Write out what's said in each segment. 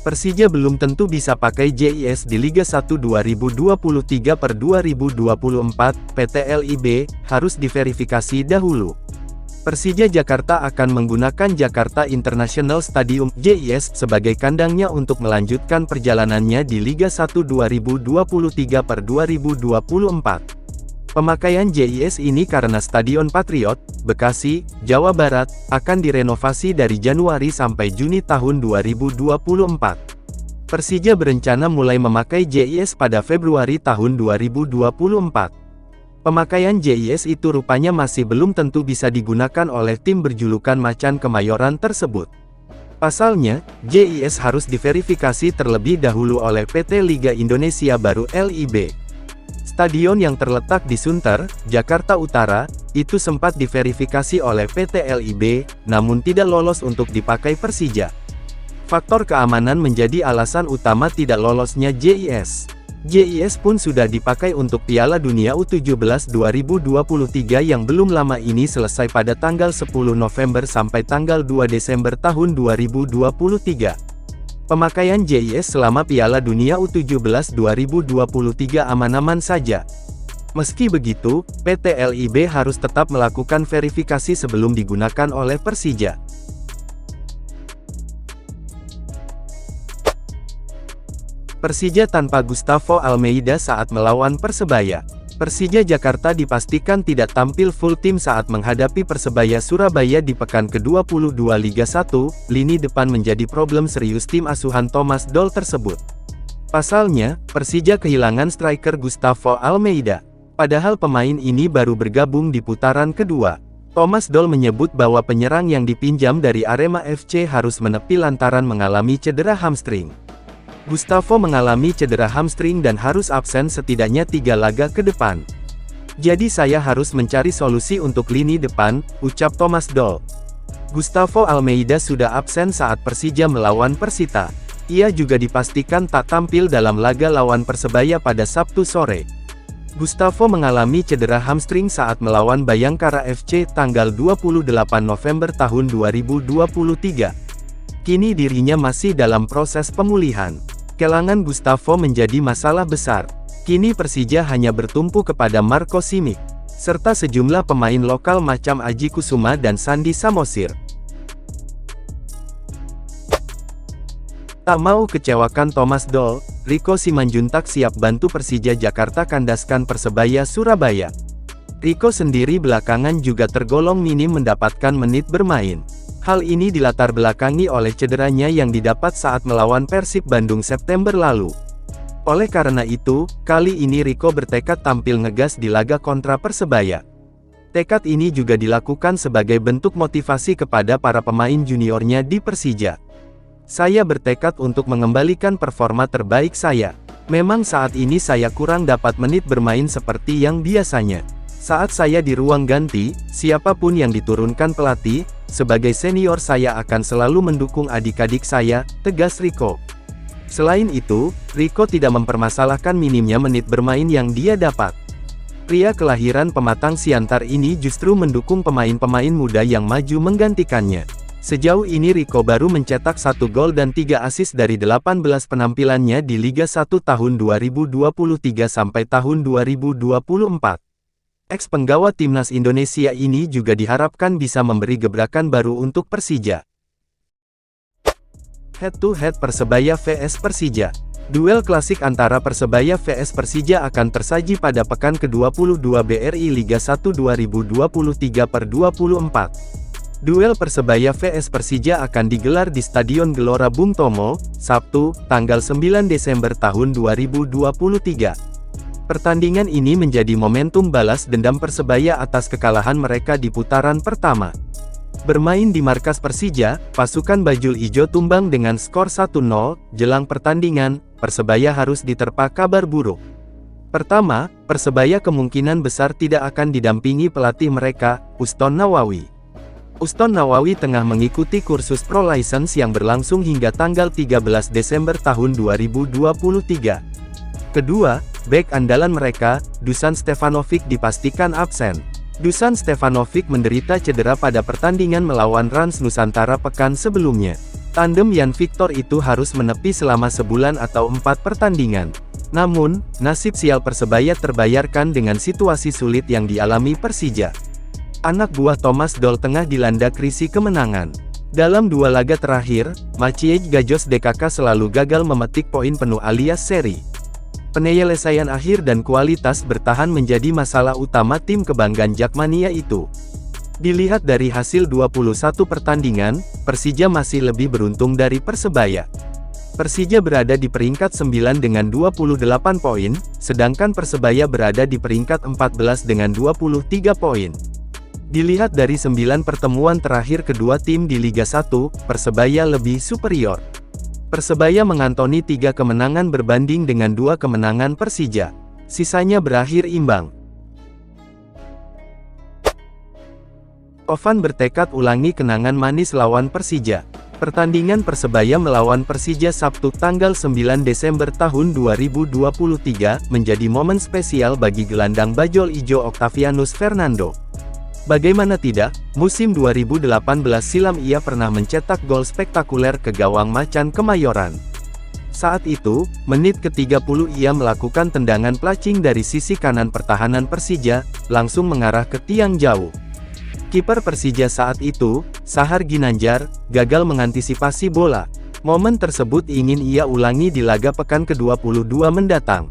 Persija belum tentu bisa pakai JIS di Liga 1 2023/2024, PT LIB, harus diverifikasi dahulu. Persija Jakarta akan menggunakan Jakarta International Stadium, JIS, sebagai kandangnya untuk melanjutkan perjalanannya di Liga 1 2023/2024. Pemakaian JIS ini karena Stadion Patriot, Bekasi, Jawa Barat, akan direnovasi dari Januari sampai Juni tahun 2024. Persija berencana mulai memakai JIS pada Februari tahun 2024. Pemakaian JIS itu rupanya masih belum tentu bisa digunakan oleh tim berjulukan Macan Kemayoran tersebut. Pasalnya, JIS harus diverifikasi terlebih dahulu oleh PT Liga Indonesia Baru LIB. Stadion yang terletak di Sunter, Jakarta Utara, itu sempat diverifikasi oleh PT LIB, namun tidak lolos untuk dipakai Persija. Faktor keamanan menjadi alasan utama tidak lolosnya JIS. JIS pun sudah dipakai untuk Piala Dunia U17 2023 yang belum lama ini selesai pada tanggal 10 November sampai tanggal 2 Desember tahun 2023. Pemakaian JIS selama Piala Dunia U17 2023 aman-aman saja. Meski begitu, PT LIB harus tetap melakukan verifikasi sebelum digunakan oleh Persija. Persija tanpa Gustavo Almeida saat melawan Persebaya. Persija Jakarta dipastikan tidak tampil full tim saat menghadapi Persebaya Surabaya di pekan ke-22 Liga 1, lini depan menjadi problem serius tim asuhan Thomas Doll tersebut. Pasalnya, Persija kehilangan striker Gustavo Almeida. Padahal pemain ini baru bergabung di putaran kedua. Thomas Doll menyebut bahwa penyerang yang dipinjam dari Arema FC harus menepi lantaran mengalami cedera hamstring. Gustavo mengalami cedera hamstring dan harus absen setidaknya 3 laga ke depan. Jadi saya harus mencari solusi untuk lini depan, ucap Thomas Doll. Gustavo Almeida sudah absen saat Persija melawan Persita. Ia juga dipastikan tak tampil dalam laga lawan Persebaya pada Sabtu sore. Gustavo mengalami cedera hamstring saat melawan Bayangkara FC tanggal 28 November tahun 2023. Kini dirinya masih dalam proses pemulihan. Kehilangan Gustavo menjadi masalah besar. Kini Persija hanya bertumpu kepada Marco Simic, serta sejumlah pemain lokal macam Aji Kusuma dan Sandi Samosir. Tak mau kecewakan Thomas Doll, Rico Simanjuntak siap bantu Persija Jakarta kandaskan Persebaya Surabaya. Rico sendiri belakangan juga tergolong minim mendapatkan menit bermain. Hal ini dilatar belakangi oleh cederanya yang didapat saat melawan Persib Bandung September lalu. Oleh karena itu, kali ini Rico bertekad tampil ngegas di laga kontra Persebaya. Tekad ini juga dilakukan sebagai bentuk motivasi kepada para pemain juniornya di Persija. Saya bertekad untuk mengembalikan performa terbaik saya. Memang saat ini saya kurang dapat menit bermain seperti yang biasanya. Saat saya di ruang ganti, siapapun yang diturunkan pelatih, sebagai senior saya akan selalu mendukung adik-adik saya, tegas Rico. Selain itu, Rico tidak mempermasalahkan minimnya menit bermain yang dia dapat. Pria kelahiran Pematang Siantar ini justru mendukung pemain-pemain muda yang maju menggantikannya. Sejauh ini Rico baru mencetak 1 gol dan 3 assist dari 18 penampilannya di Liga 1 tahun 2023 sampai tahun 2024. Ex-penggawa timnas Indonesia ini juga diharapkan bisa memberi gebrakan baru untuk Persija. Head-to-head Persebaya vs Persija. Duel klasik antara Persebaya vs Persija akan tersaji pada pekan ke-22 BRI Liga 1 2023/24. Duel Persebaya vs Persija akan digelar di Stadion Gelora Bung Tomo, Sabtu, tanggal 9 Desember tahun 2023. Pertandingan ini menjadi momentum balas dendam Persebaya atas kekalahan mereka di putaran pertama. Bermain di markas Persija, pasukan Bajul Ijo tumbang dengan skor 1-0, jelang pertandingan, Persebaya harus diterpa kabar buruk. Pertama, Persebaya kemungkinan besar tidak akan didampingi pelatih mereka, Uston Nawawi. Uston Nawawi tengah mengikuti kursus Pro License yang berlangsung hingga tanggal 13 Desember tahun 2023. Kedua, bek andalan mereka, Dusan Stefanovic dipastikan absen. Dusan Stefanovic menderita cedera pada pertandingan melawan Rans Nusantara pekan sebelumnya. Tandem Yan Victor itu harus menepi selama sebulan atau 4 pertandingan. Namun, nasib sial Persebaya terbayarkan dengan situasi sulit yang dialami Persija. Anak buah Thomas Doll tengah dilanda krisis kemenangan. Dalam 2 laga terakhir, Maciej Gajos DKK selalu gagal memetik poin penuh alias seri. Penyelesaian akhir dan kualitas bertahan menjadi masalah utama tim kebanggaan Jakmania itu. Dilihat dari hasil 21 pertandingan, Persija masih lebih beruntung dari Persebaya. Persija berada di peringkat 9 dengan 28 poin, sedangkan Persebaya berada di peringkat 14 dengan 23 poin. Dilihat dari 9 pertemuan terakhir kedua tim di Liga 1, Persebaya lebih superior. Persebaya mengantoni 3 kemenangan berbanding dengan 2 kemenangan Persija. Sisanya berakhir imbang. Ovan bertekad ulangi kenangan manis lawan Persija. Pertandingan Persebaya melawan Persija Sabtu tanggal 9 Desember tahun 2023 menjadi momen spesial bagi gelandang bajul ijo Octavianus Fernando. Bagaimana tidak, musim 2018 silam ia pernah mencetak gol spektakuler ke gawang Macan Kemayoran. Saat itu, menit ke-30 ia melakukan tendangan placing dari sisi kanan pertahanan Persija, langsung mengarah ke tiang jauh. Kiper Persija saat itu, Sahar Ginanjar, gagal mengantisipasi bola. Momen tersebut ingin ia ulangi di laga pekan ke-22 mendatang.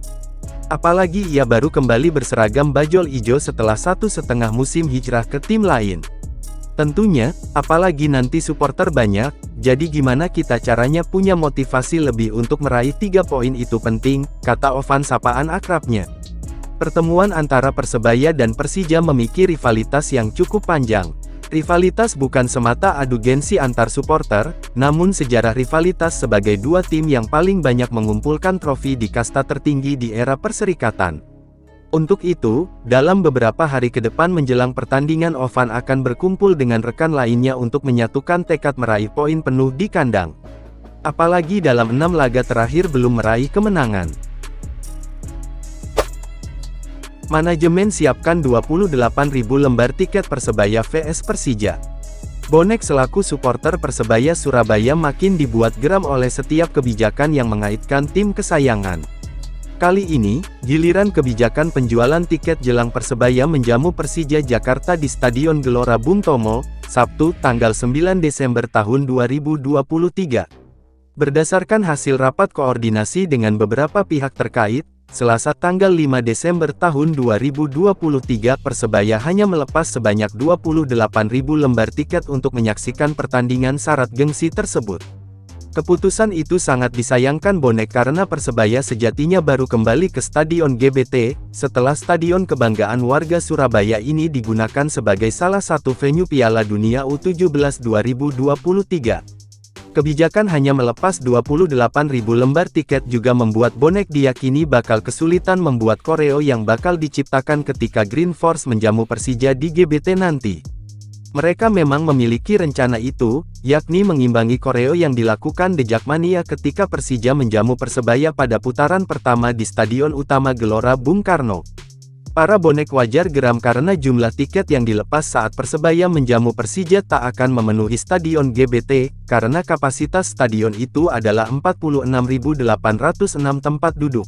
Apalagi ia baru kembali berseragam bajul ijo setelah 1,5 musim hijrah ke tim lain. Tentunya, apalagi nanti supporter banyak, jadi gimana kita caranya punya motivasi lebih untuk meraih 3 poin itu penting, kata Ovan sapaan akrabnya. Pertemuan antara Persebaya dan Persija memiliki rivalitas yang cukup panjang. Rivalitas bukan semata adu gengsi antar supporter, namun sejarah rivalitas sebagai 2 tim yang paling banyak mengumpulkan trofi di kasta tertinggi di era perserikatan. Untuk itu, dalam beberapa hari ke depan menjelang pertandingan Ovan akan berkumpul dengan rekan lainnya untuk menyatukan tekad meraih poin penuh di kandang. Apalagi dalam 6 laga terakhir belum meraih kemenangan. Manajemen siapkan 28.000 lembar tiket Persebaya vs Persija. Bonek selaku supporter Persebaya Surabaya makin dibuat geram oleh setiap kebijakan yang mengaitkan tim kesayangan. Kali ini, giliran kebijakan penjualan tiket jelang Persebaya menjamu Persija Jakarta di Stadion Gelora Bung Tomo, Sabtu tanggal 9 Desember tahun 2023. Berdasarkan hasil rapat koordinasi dengan beberapa pihak terkait, Selasa tanggal 5 Desember tahun 2023 Persebaya hanya melepas sebanyak 28.000 lembar tiket untuk menyaksikan pertandingan syarat gengsi tersebut. Keputusan itu sangat disayangkan bonek karena Persebaya sejatinya baru kembali ke Stadion GBT, setelah Stadion Kebanggaan Warga Surabaya ini digunakan sebagai salah satu venue Piala Dunia U17 2023. Kebijakan hanya melepas 28.000 lembar tiket juga membuat bonek diyakini bakal kesulitan membuat koreo yang bakal diciptakan ketika Green Force menjamu Persija di GBT nanti. Mereka memang memiliki rencana itu, yakni mengimbangi koreo yang dilakukan The Jakmania ketika Persija menjamu Persebaya pada putaran pertama di Stadion Utama Gelora Bung Karno. Para bonek wajar geram karena jumlah tiket yang dilepas saat Persebaya menjamu Persija tak akan memenuhi Stadion GBT, karena kapasitas stadion itu adalah 46.806 tempat duduk.